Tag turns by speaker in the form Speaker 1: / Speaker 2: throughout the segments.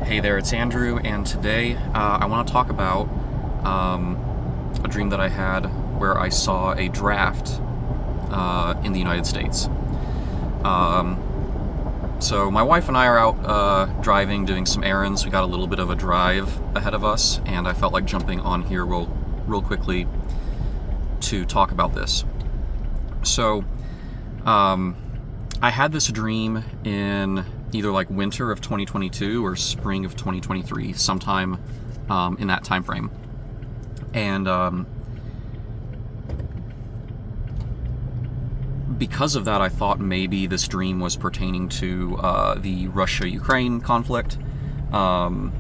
Speaker 1: Hey there, it's Andrew, and today I want to talk about a dream that I had where I saw a draft in the United States. So my wife and I are out driving, doing some errands. We got a little bit of a drive ahead of us, and I felt like jumping on here real quickly to talk about this. So I had this dream in either like winter of 2022 or spring of 2023, sometime in that time frame. And because of that, I thought maybe this dream was pertaining to the Russia-Ukraine conflict. But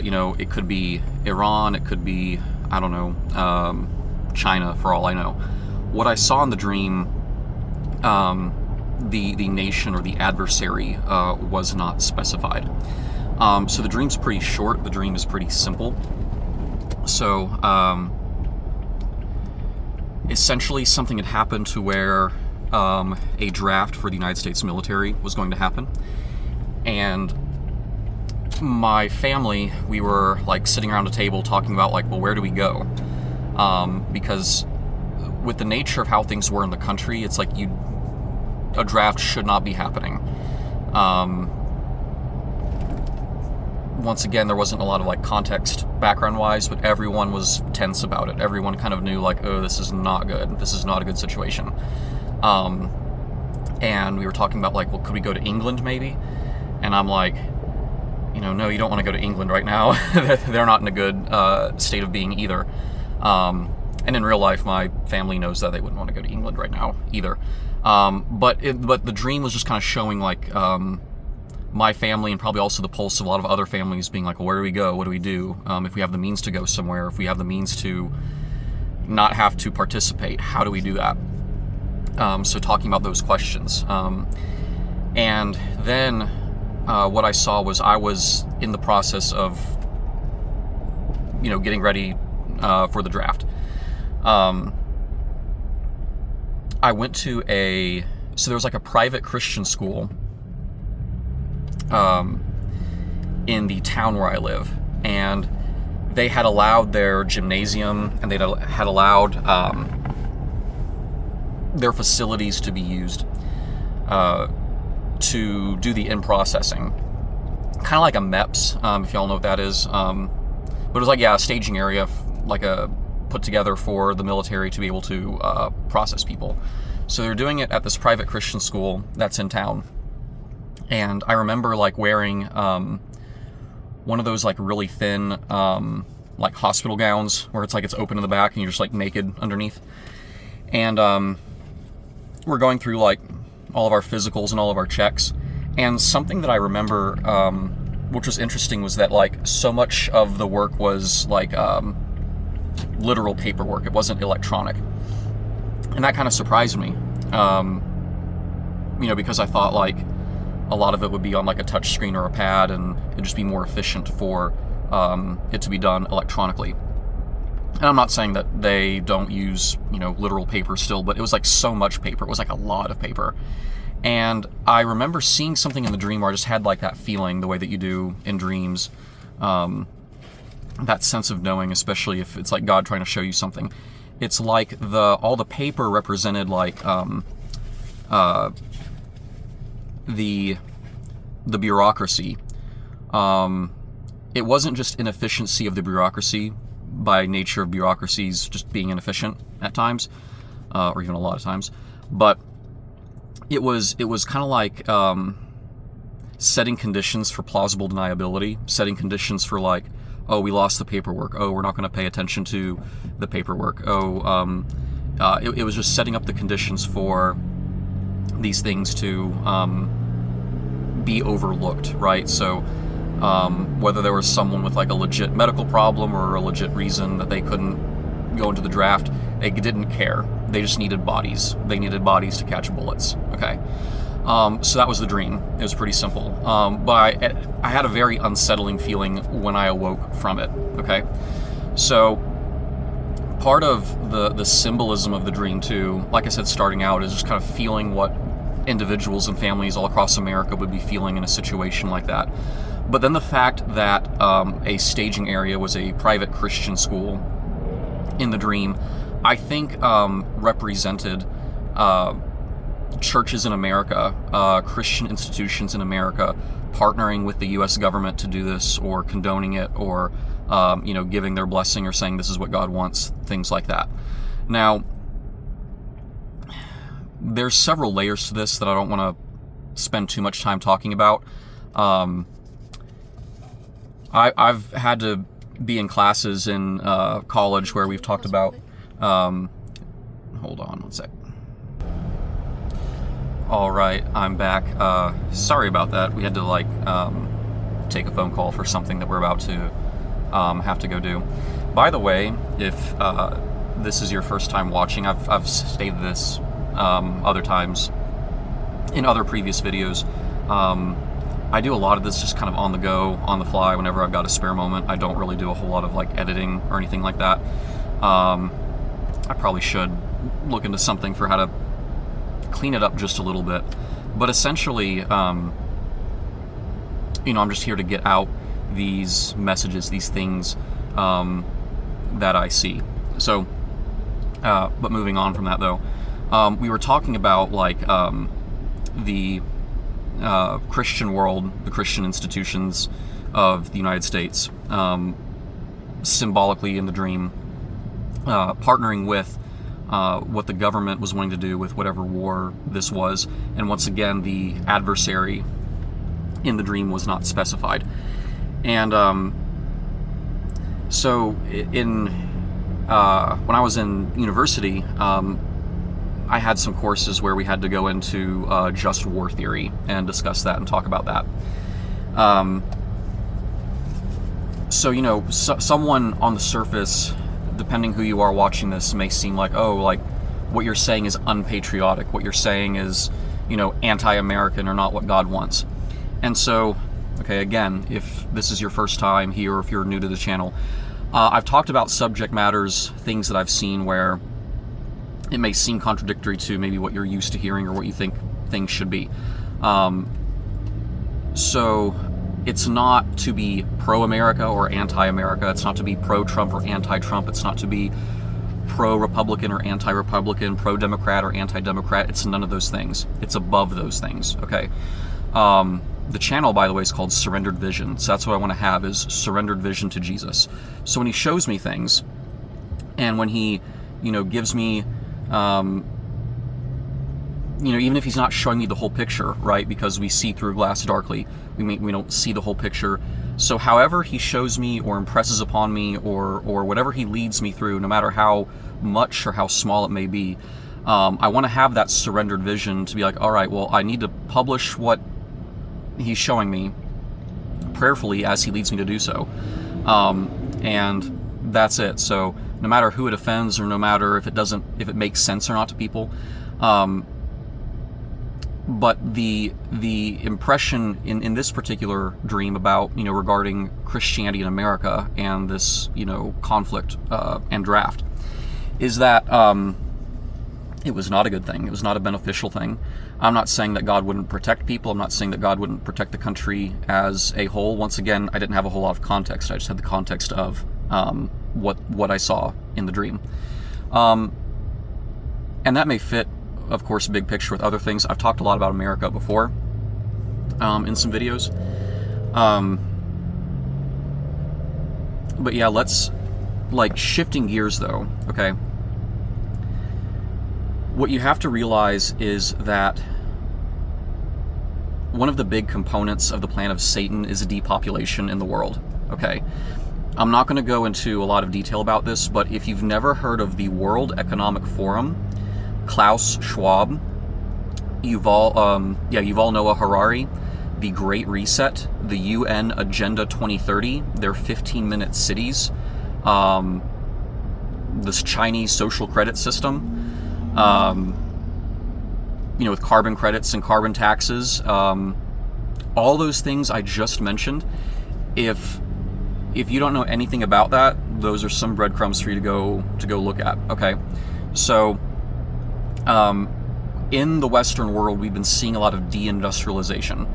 Speaker 1: it could be Iran, it could be, I don't know, China, for all I know. What I saw in the dream, the nation or the adversary was not specified. So the dream's pretty short. The dream is pretty simple. So essentially something had happened to where a draft for the United States military was going to happen. And my family, we were like sitting around a table talking about like, well, where do we go? Because with the nature of how things were in the country, it's like a draft should not be happening. Once again, there wasn't a lot of like context background-wise, but everyone was tense about it. Everyone kind of knew like, oh, this is not good. This is not a good situation. And we were talking about like, well, could we go to England maybe? And I'm like, no, you don't want to go to England right now. They're not in a good state of being either. And in real life, my family knows that they wouldn't want to go to England right now either. But the dream was just kind of showing like my family and probably also the pulse of a lot of other families being like, well, where do we go? What do we do? If we have the means to go somewhere, if we have the means to not have to participate, how do we do that? So talking about those questions. And then what I saw was I was in the process of, getting ready for the draft. I went to so there was like a private Christian school in the town where I live, and they had allowed their gymnasium and they had allowed their facilities to be used to do the in-processing. Kind of like a MEPS, if y'all know what that is. But it was like, a staging area, like a put together for the military to be able to process people. So they're doing it at this private Christian school that's in town. And I remember like wearing one of those like really thin like hospital gowns where it's like it's open in the back and you're just like naked underneath. And we're going through like all of our physicals and all of our checks. And something that I remember which was interesting was that like so much of the work was like literal paperwork. It wasn't electronic. And that kind of surprised me, because I thought like a lot of it would be on like a touch screen or a pad and it'd just be more efficient for it to be done electronically. And I'm not saying that they don't use, literal paper still, but it was like so much paper. It was like a lot of paper. And I remember seeing something in the dream where I just had like that feeling, the way that you do in dreams, that sense of knowing, especially if it's like God trying to show you something. It's like all the paper represented like the bureaucracy. It wasn't just inefficiency of the bureaucracy by nature of bureaucracies just being inefficient at times, or even a lot of times, but it was kind of like setting conditions for plausible deniability, setting conditions for like, oh, we lost the paperwork. Oh, we're not going to pay attention to the paperwork. Oh, it was just setting up the conditions for these things to be overlooked, right? So whether there was someone with like a legit medical problem or a legit reason that they couldn't go into the draft, they didn't care. They just needed bodies. They needed bodies to catch bullets. Okay. So that was the dream. It was pretty simple. But I had a very unsettling feeling when I awoke from it. Okay. So part of the symbolism of the dream too, like I said, starting out, is just kind of feeling what individuals and families all across America would be feeling in a situation like that. But then the fact that a staging area was a private Christian school in the dream, I think represented churches in America, Christian institutions in America, partnering with the U.S. government to do this, or condoning it, or giving their blessing, or saying this is what God wants, things like that. Now, there's several layers to this that I don't want to spend too much time talking about. I've had to be in classes in college where we've talked about. Hold on one sec. All right, I'm back. Sorry about that. We had to take a phone call for something that we're about to have to go do. By the way, if this is your first time watching, I've stated this other times in other previous videos. I do a lot of this just kind of on the go, on the fly, whenever I've got a spare moment. I don't really do a whole lot of editing or anything like that. I probably should look into something for how to clean it up just a little bit. But essentially, I'm just here to get out these messages, these things that I see. So, but moving on from that though, we were talking about the Christian world, the Christian institutions of the United States, symbolically in the dream, partnering with what the government was wanting to do with whatever war this was. And once again, the adversary in the dream was not specified. And so when I was in university, I had some courses where we had to go into just war theory and discuss that and talk about that. Someone on the surface, depending who you are watching this, may seem like, what you're saying is unpatriotic. What you're saying is, anti-American, or not what God wants. And so, okay, again, if this is your first time here, or if you're new to the channel, I've talked about subject matters, things that I've seen where it may seem contradictory to maybe what you're used to hearing or what you think things should be. So it's not to be pro-America or anti-America. It's not to be pro-Trump or anti-Trump. It's not to be pro-Republican or anti-Republican, pro-Democrat or anti-Democrat. It's none of those things. It's above those things, okay? The channel, by the way, is called Surrendered Vision. So that's what I want to have, is surrendered vision to Jesus. So when he shows me things, and when he, gives me, even if he's not showing me the whole picture, right? Because we see through glass darkly, we don't see the whole picture. So however he shows me or impresses upon me, or whatever he leads me through, no matter how much or how small it may be, I want to have that surrendered vision to be like, all right, well, I need to publish what he's showing me prayerfully as he leads me to do so. And that's it. So no matter who it offends, or no matter if it makes sense or not to people, but the impression in this particular dream about, regarding Christianity in America and this, conflict and draft, is that it was not a good thing. It was not a beneficial thing. I'm not saying that God wouldn't protect people. I'm not saying that God wouldn't protect the country as a whole. Once again, I didn't have a whole lot of context. I just had the context of what I saw in the dream. And that may fit, of course, big picture with other things. I've talked a lot about America before in some videos. But yeah, let's, shifting gears though, okay? What you have to realize is that one of the big components of the plan of Satan is depopulation in the world, okay? I'm not going to go into a lot of detail about this, but if you've never heard of the World Economic Forum, Klaus Schwab, Yuval Noah Harari, the Great Reset, the UN Agenda 2030, their 15-minute cities, this Chinese social credit system, with carbon credits and carbon taxes, all those things I just mentioned. If you don't know anything about that, those are some breadcrumbs for you to go look at. Okay, so in the Western world, we've been seeing a lot of deindustrialization,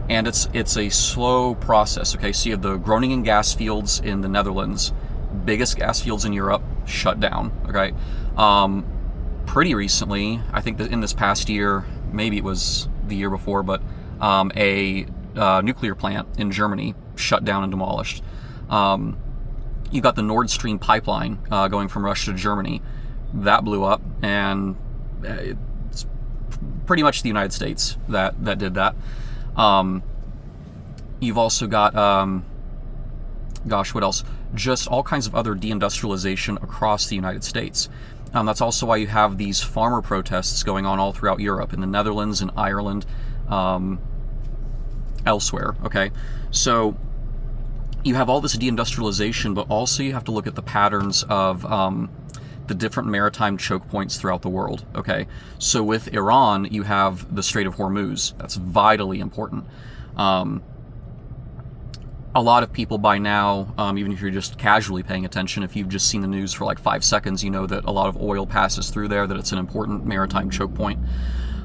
Speaker 1: and it's a slow process. Okay, so you have the Groningen gas fields in the Netherlands, biggest gas fields in Europe, shut down. Okay, pretty recently, I think that in this past year, maybe it was the year before, but a nuclear plant in Germany shut down and demolished. You got the Nord Stream pipeline going from Russia to Germany. That blew up, and it's pretty much the United States that did that. You've also got, gosh, what else? Just all kinds of other deindustrialization across the United States. That's also why you have these farmer protests going on all throughout Europe, in the Netherlands and Ireland, elsewhere. Okay, so you have all this deindustrialization, but also you have to look at the patterns of the different maritime choke points throughout the world. Okay, so with Iran, you have the Strait of Hormuz. That's vitally important. A lot of people by now, even if you're just casually paying attention, if you've just seen the news for like 5 seconds, you know that a lot of oil passes through there, that it's an important maritime choke point.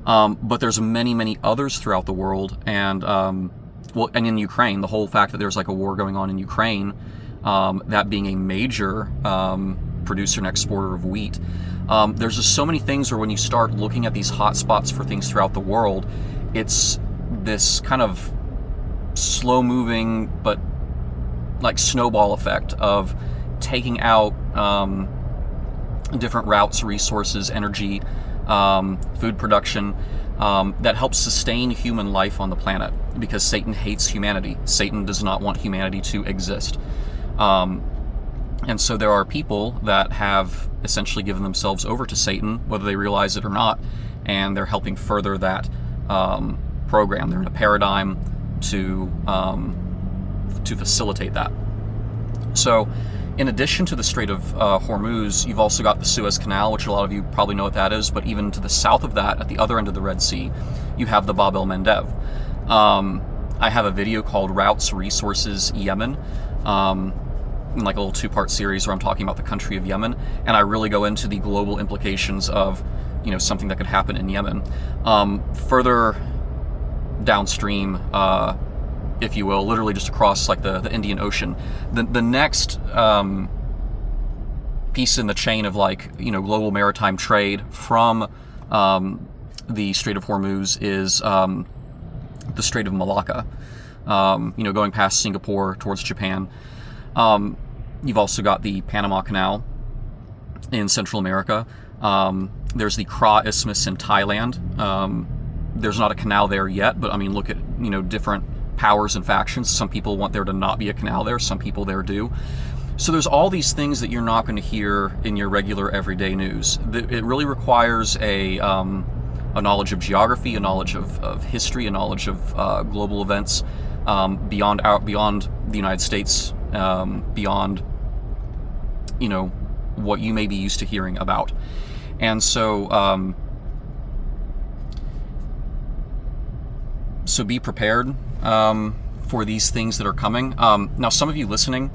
Speaker 1: But there's many others throughout the world, and and in Ukraine, the whole fact that there's like a war going on in Ukraine, that being a major producer and exporter of wheat, there's just so many things where when you start looking at these hot spots for things throughout the world, it's this kind of slow-moving but like snowball effect of taking out different routes, resources, energy, food production, that helps sustain human life on the planet, because Satan hates humanity. Satan does not want humanity to exist. And so there are people that have essentially given themselves over to Satan, whether they realize it or not, and they're helping further that program. They're in a paradigm to facilitate that. So in addition to the Strait of Hormuz, you've also got the Suez Canal, which a lot of you probably know what that is, but even to the south of that, at the other end of the Red Sea, you have the Bab el-Mandeb. I have a video called Routes, Resources, Yemen, in like a little 2-part series where I'm talking about the country of Yemen, and I really go into the global implications of, you know, something that could happen in Yemen. Further downstream, if you will, literally just across like the Indian Ocean, the next piece in the chain of like, you know, global maritime trade from the Strait of Hormuz is the Strait of Malacca, you know, going past Singapore towards Japan. You've also got the Panama Canal in Central America. There's the Kra Isthmus in Thailand. There's not a canal there yet, but I mean, look at, you know, different powers and factions. Some people want there to not be a canal there. Some people there do. So there's all these things that you're not going to hear in your regular everyday news. It really requires a knowledge of geography, a knowledge of history, a knowledge of global events beyond the United States, beyond, you know, what you may be used to hearing about. And so so be prepared for these things that are coming. Now, some of you listening,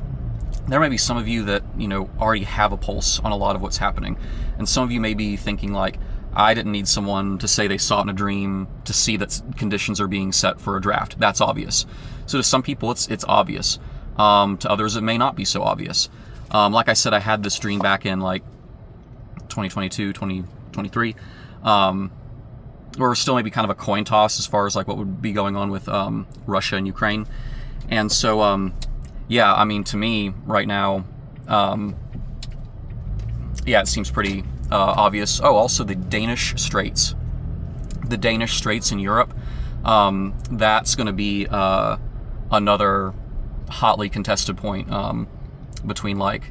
Speaker 1: there might be some of you that, you know, already have a pulse on a lot of what's happening. And some of you may be thinking like, I didn't need someone to say they saw it in a dream to see that conditions are being set for a draft. That's obvious. So to some people, it's obvious. To others, it may not be so obvious. Like I said, I had this dream back in like 2022, 2023. Or still maybe kind of a coin toss as far as like what would be going on with Russia and Ukraine. And so, yeah, I mean, to me right now, yeah, it seems pretty obvious. Oh, also the Danish Straits. The Danish Straits in Europe, that's going to be another hotly contested point between like,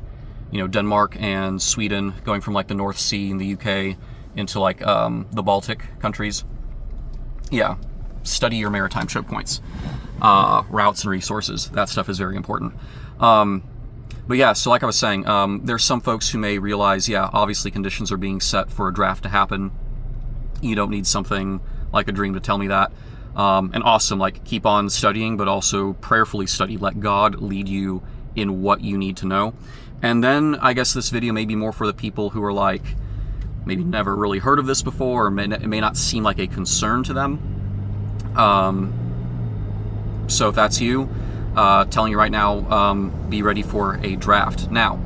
Speaker 1: you know, Denmark and Sweden, going from like the North Sea and the UK into like the Baltic countries. Yeah, study your maritime choke points, routes and resources. That stuff is very important. But yeah, so like I was saying, there's some folks who may realize, yeah, obviously conditions are being set for a draft to happen. You don't need something like a dream to tell me that. And awesome, like keep on studying, but also prayerfully study. Let God lead you in what you need to know. And then I guess this video may be more for the people who are like, maybe never really heard of this before, or it may not seem like a concern to them. So if that's you, telling you right now, be ready for a draft. Now,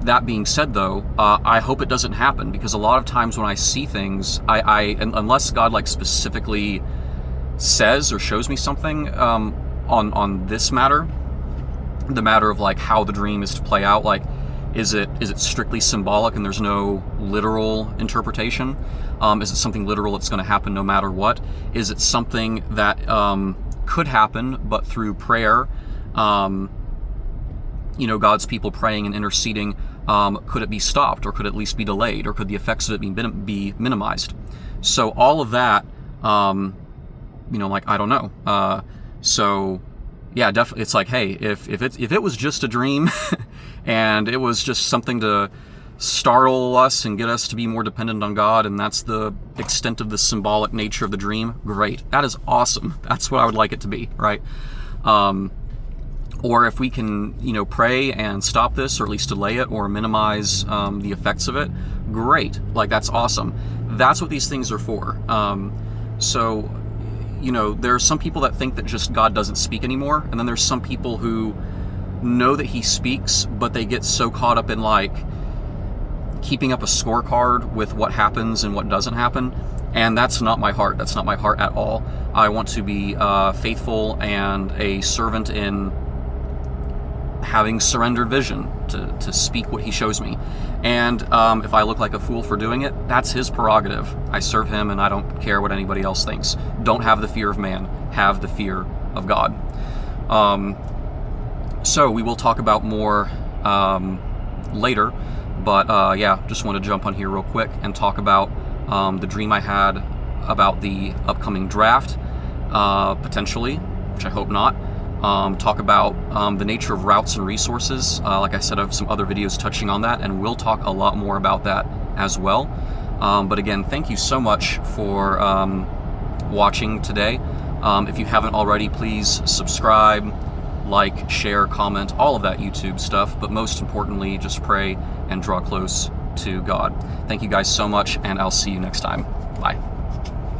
Speaker 1: that being said, though, I hope it doesn't happen, because a lot of times when I see things, unless God like specifically says or shows me something on this matter, the matter of like how the dream is to play out, like is it strictly symbolic and there's no literal interpretation? Is it something literal that's going to happen no matter what? Is it something that could happen, but through prayer, God's people praying and interceding, could it be stopped, or could it at least be delayed, or could the effects of it be minimized? So all of that, I don't know. So yeah, definitely, it's like, hey, if it was just a dream and it was just something to startle us and get us to be more dependent on God, and that's the extent of the symbolic nature of the dream, great. That is awesome. That's what I would like it to be, right? Or if we can, pray and stop this, or at least delay it, or minimize the effects of it, great. Like, that's awesome. That's what these things are for. So, there are some people that think that just God doesn't speak anymore, and then there's some people who know that he speaks, but they get so caught up in like keeping up a scorecard with what happens and what doesn't happen, and that's not my heart. That's not my heart at all. I want to be faithful and a servant in having surrendered vision to speak what he shows me. And if I look like a fool for doing it, that's his prerogative. I serve him, and I don't care what anybody else thinks. Don't have the fear of man, have the fear of God. So we will talk about more later, but just want to jump on here real quick and talk about the dream I had about the upcoming draft, potentially, which I hope not. Talk about the nature of routes and resources. Like I said, I have some other videos touching on that, and we'll talk a lot more about that as well. But again, thank you so much for watching today. If you haven't already, please subscribe, like, share, comment, all of that YouTube stuff. But most importantly, just pray and draw close to God. Thank you guys so much, and I'll see you next time. Bye.